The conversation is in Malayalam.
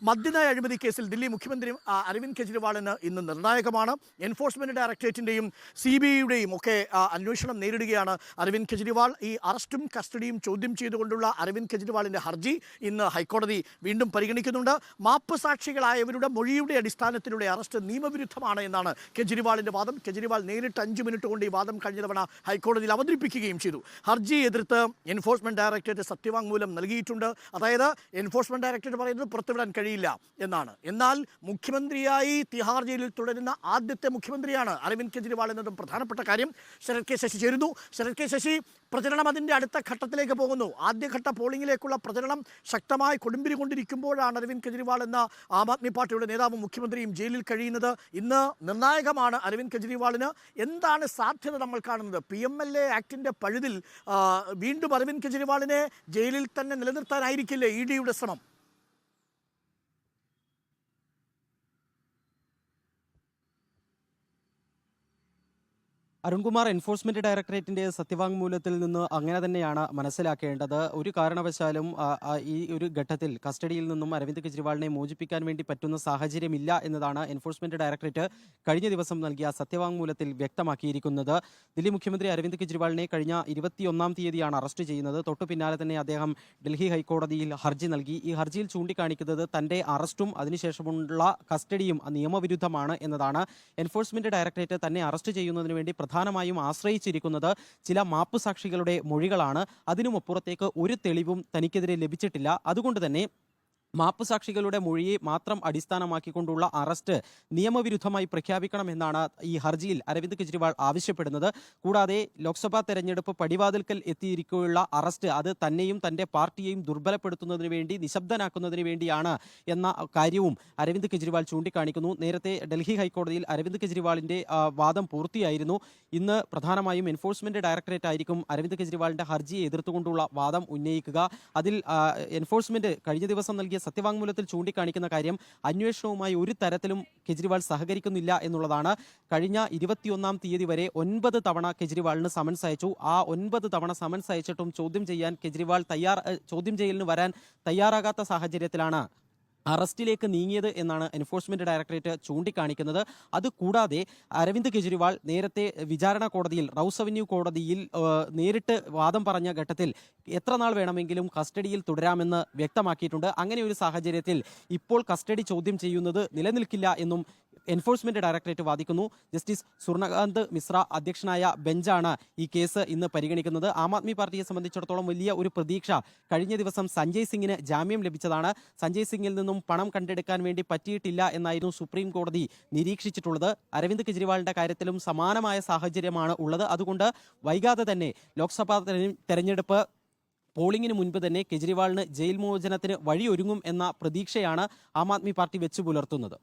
മദ്യനയ അഴിമതി കേസിൽ ദില്ലി മുഖ്യമന്ത്രി അരവിന്ദ് കെജ്രിവാളിന് ഇന്ന് നിർണായകമാണ്. എൻഫോഴ്സ്മെന്റ് ഡയറക്ടറേറ്റിന്റെയും CBIയുടെയും ഒക്കെ അന്വേഷണം നേരിടുകയാണ് അരവിന്ദ് കെജ്രിവാൾ. ഈ അറസ്റ്റും കസ്റ്റഡിയും ചോദ്യം ചെയ്തുകൊണ്ടുള്ള അരവിന്ദ് കെജ്രിവാളിന്റെ ഹർജി ഇന്ന് ഹൈക്കോടതി വീണ്ടും പരിഗണിക്കുന്നുണ്ട്. മാപ്പ് സാക്ഷികളായവരുടെ മൊഴിയുടെ അടിസ്ഥാനത്തിലുള്ള അറസ്റ്റ് നിയമവിരുദ്ധമാണ് എന്നാണ് കെജ്രിവാളിന്റെ വാദം. കെജ്രിവാൾ നേരിട്ട് 5 മിനിറ്റ് കൊണ്ട് ഈ വാദം കഴിഞ്ഞ തവണ ഹൈക്കോടതിയിൽ അവതരിപ്പിക്കുകയും ചെയ്തു. ഹർജി എതിർത്ത് എൻഫോഴ്സ്മെന്റ് ഡയറക്ടറേറ്റ് സത്യവാങ്മൂലം നൽകിയിട്ടുണ്ട്. അതായത് എൻഫോഴ്സ്മെന്റ് ഡയറക്ടറേറ്റ് പറയുന്നത് പുറത്തുവിടാൻ കഴിയില്ല എന്നാണ്. എന്നാൽ മുഖ്യമന്ത്രിയായി തിഹാർ ജയിലിൽ തുടരുന്ന ആദ്യത്തെ മുഖ്യമന്ത്രിയാണ് അരവിന്ദ് കെജ്രിവാൾ എന്നതും പ്രധാനപ്പെട്ട കാര്യം. ശരത് കെ ശശി ചേരുന്നു. ശരത് കെ ശശി, പ്രചരണം അതിൻ്റെ അടുത്ത ഘട്ടത്തിലേക്ക് പോകുന്നു. ആദ്യഘട്ട പോളിംഗിലേക്കുള്ള പ്രചരണം ശക്തമായി കൊടുമ്പിരി കൊണ്ടിരിക്കുമ്പോഴാണ് അരവിന്ദ് കെജ്രിവാൾ എന്ന ആം ആദ്മി പാർട്ടിയുടെ നേതാവും മുഖ്യമന്ത്രിയും ജയിലിൽ കഴിയുന്നത്. ഇന്ന് നിർണായകമാണ് അരവിന്ദ് കെജ്രിവാളിന്. എന്താണ് സാധ്യത നമ്മൾ കാണുന്നത്? PMLA ആക്ടിൻ്റെ പഴുതിൽ വീണ്ടും അരവിന്ദ് കെജ്രിവാളിനെ ജയിലിൽ തന്നെ നിലനിർത്താനായിരിക്കില്ലേ EDയുടെ ശ്രമം? അരുൺകുമാർ, എൻഫോഴ്സ്മെന്റ് ഡയറക്ടറേറ്റിന്റെ സത്യവാങ്മൂലത്തിൽ നിന്ന് അങ്ങനെ തന്നെയാണ് മനസ്സിലാക്കേണ്ടത്. ഒരു കാരണവശാലും ഈ ഒരു ഘട്ടത്തിൽ കസ്റ്റഡിയിൽ നിന്നും അരവിന്ദ് കെജ്രിവാളിനെ മോചിപ്പിക്കാൻ വേണ്ടി പറ്റുന്ന സാഹചര്യമില്ല എന്നതാണ് എൻഫോഴ്സ്മെന്റ് ഡയറക്ടറേറ്റ് കഴിഞ്ഞ ദിവസം നൽകിയ സത്യവാങ്മൂലത്തിൽ വ്യക്തമാക്കിയിരിക്കുന്നത്. ദില്ലി മുഖ്യമന്ത്രി അരവിന്ദ് കെജ്രിവാളിനെ കഴിഞ്ഞ 21-ാം തീയതിയാണ് അറസ്റ്റ് ചെയ്യുന്നത്. തൊട്ടു പിന്നാലെ തന്നെ അദ്ദേഹം ഡൽഹി ഹൈക്കോടതിയിൽ ഹർജി നൽകി. ഈ ഹർജിയിൽ ചൂണ്ടിക്കാണിക്കുന്നത് തന്റെ അറസ്റ്റും അതിനുശേഷമുള്ള കസ്റ്റഡിയും നിയമവിരുദ്ധമാണ് എന്നതാണ്. എൻഫോഴ്സ്മെന്റ് ഡയറക്ടറേറ്റ് തന്നെ അറസ്റ്റ് ചെയ്യുന്നതിന് വേണ്ടി പ്രധാനമായും ആശ്രയിച്ചിരിക്കുന്നത് ചില മാപ്പുസാക്ഷികളുടെ മൊഴികളാണ്. അതിനുമപ്പുറത്തേക്ക് ഒരു തെളിവും തനിക്കെതിരെ ലഭിച്ചിട്ടില്ല. അതുകൊണ്ട് തന്നെ മാപ്പുസാക്ഷികളുടെ മൊഴിയെ മാത്രം അടിസ്ഥാനമാക്കിക്കൊണ്ടുള്ള അറസ്റ്റ് നിയമവിരുദ്ധമായി പ്രഖ്യാപിക്കണമെന്നാണ് ഈ ഹർജിയിൽ അരവിന്ദ് കെജ്രിവാൾ ആവശ്യപ്പെടുന്നത്. കൂടാതെ ലോക്സഭാ തെരഞ്ഞെടുപ്പ് പടിവാതിൽക്കൽ എത്തിയിരിക്കുകയുള്ള അറസ്റ്റ് അത് തന്നെയും തൻ്റെ പാർട്ടിയെയും ദുർബലപ്പെടുത്തുന്നതിന് വേണ്ടി, നിശബ്ദനാക്കുന്നതിന് വേണ്ടിയാണ് എന്ന കാര്യവും അരവിന്ദ് കെജ്രിവാൾ ചൂണ്ടിക്കാണിക്കുന്നു. നേരത്തെ ഡൽഹി ഹൈക്കോടതിയിൽ അരവിന്ദ് കെജ്രിവാളിൻ്റെ വാദം പൂർത്തിയായിരുന്നു. ഇന്ന് പ്രധാനമായും എൻഫോഴ്സ്മെന്റ് ഡയറക്ടറേറ്റ് ആയിരിക്കും അരവിന്ദ് കെജ്രിവാളിൻ്റെ ഹർജിയെ എതിർത്തുകൊണ്ടുള്ള വാദം ഉന്നയിക്കുക. അതിൽ എൻഫോഴ്സ്മെന്റ് കഴിഞ്ഞ ദിവസം നൽകിയ സത്യവാങ്മൂലത്തിൽ ചൂണ്ടിക്കാണിക്കുന്ന കാര്യം അന്വേഷണവുമായി ഒരു തരത്തിലും കെജ്രിവാൾ സഹകരിക്കുന്നില്ല എന്നുള്ളതാണ്. കഴിഞ്ഞ 21-ാം തീയതി വരെ 9 തവണ കെജ്രിവാളിന് സമൻസ് അയച്ചു. ആ 9 തവണ സമൻസ് അയച്ചിട്ടും ചോദ്യം ചെയ്യലിന് വരാൻ തയ്യാറാകാത്ത സാഹചര്യത്തിലാണ് അറസ്റ്റിലേക്ക് നീങ്ങിയത് എന്നാണ് എൻഫോഴ്സ്മെന്റ് ഡയറക്ടറേറ്റ് ചൂണ്ടിക്കാണിക്കുന്നത്. അതുകൂടാതെ അരവിന്ദ് കെജ്രിവാൾ നേരത്തെ വിചാരണ കോടതിയിൽ, റൌസ് അവന്യൂ കോടതിയിൽ നേരിട്ട് വാദം പറഞ്ഞ ഘട്ടത്തിൽ എത്ര നാൾ വേണമെങ്കിലും കസ്റ്റഡിയിൽ തുടരാമെന്ന് വ്യക്തമാക്കിയിട്ടുണ്ട്. അങ്ങനെ ഒരു സാഹചര്യത്തിൽ ഇപ്പോൾ കസ്റ്റഡി ചോദ്യം ചെയ്യുന്നത് നിലനിൽക്കില്ല എന്നും എൻഫോഴ്സ്മെന്റ് ഡയറക്ടറേറ്റ് വാദിക്കുന്നു. ജസ്റ്റിസ് സുർണകാന്ത് മിശ്ര അധ്യക്ഷനായ ബെഞ്ചാണ് ഈ കേസ് ഇന്ന് പരിഗണിക്കുന്നത്. ആം ആദ്മി പാർട്ടിയെ സംബന്ധിച്ചിടത്തോളം വലിയ ഒരു പ്രതീക്ഷ കഴിഞ്ഞ ദിവസം സഞ്ജയ് സിംഗിന് ജാമ്യം ലഭിച്ചതാണ്. സഞ്ജയ് സിംഗിൽ നിന്നും പണം കണ്ടെടുക്കാൻ വേണ്ടി പറ്റിയിട്ടില്ല എന്നായിരുന്നു സുപ്രീം കോടതി നിരീക്ഷിച്ചിട്ടുള്ളത്. അരവിന്ദ് കെജ്രിവാളിന്റെ കാര്യത്തിലും സമാനമായ സാഹചര്യമാണ് ഉള്ളത്. അതുകൊണ്ട് വൈകാതെ തന്നെ ലോക്സഭാ തെരഞ്ഞെടുപ്പ് പോളിംഗിന് മുൻപ് തന്നെ കെജ്രിവാളിന് ജയിൽ മോചനത്തിന് വഴിയൊരുങ്ങും എന്ന പ്രതീക്ഷയാണ് ആം ആദ്മി പാർട്ടി വെച്ചു പുലർത്തുന്നത്.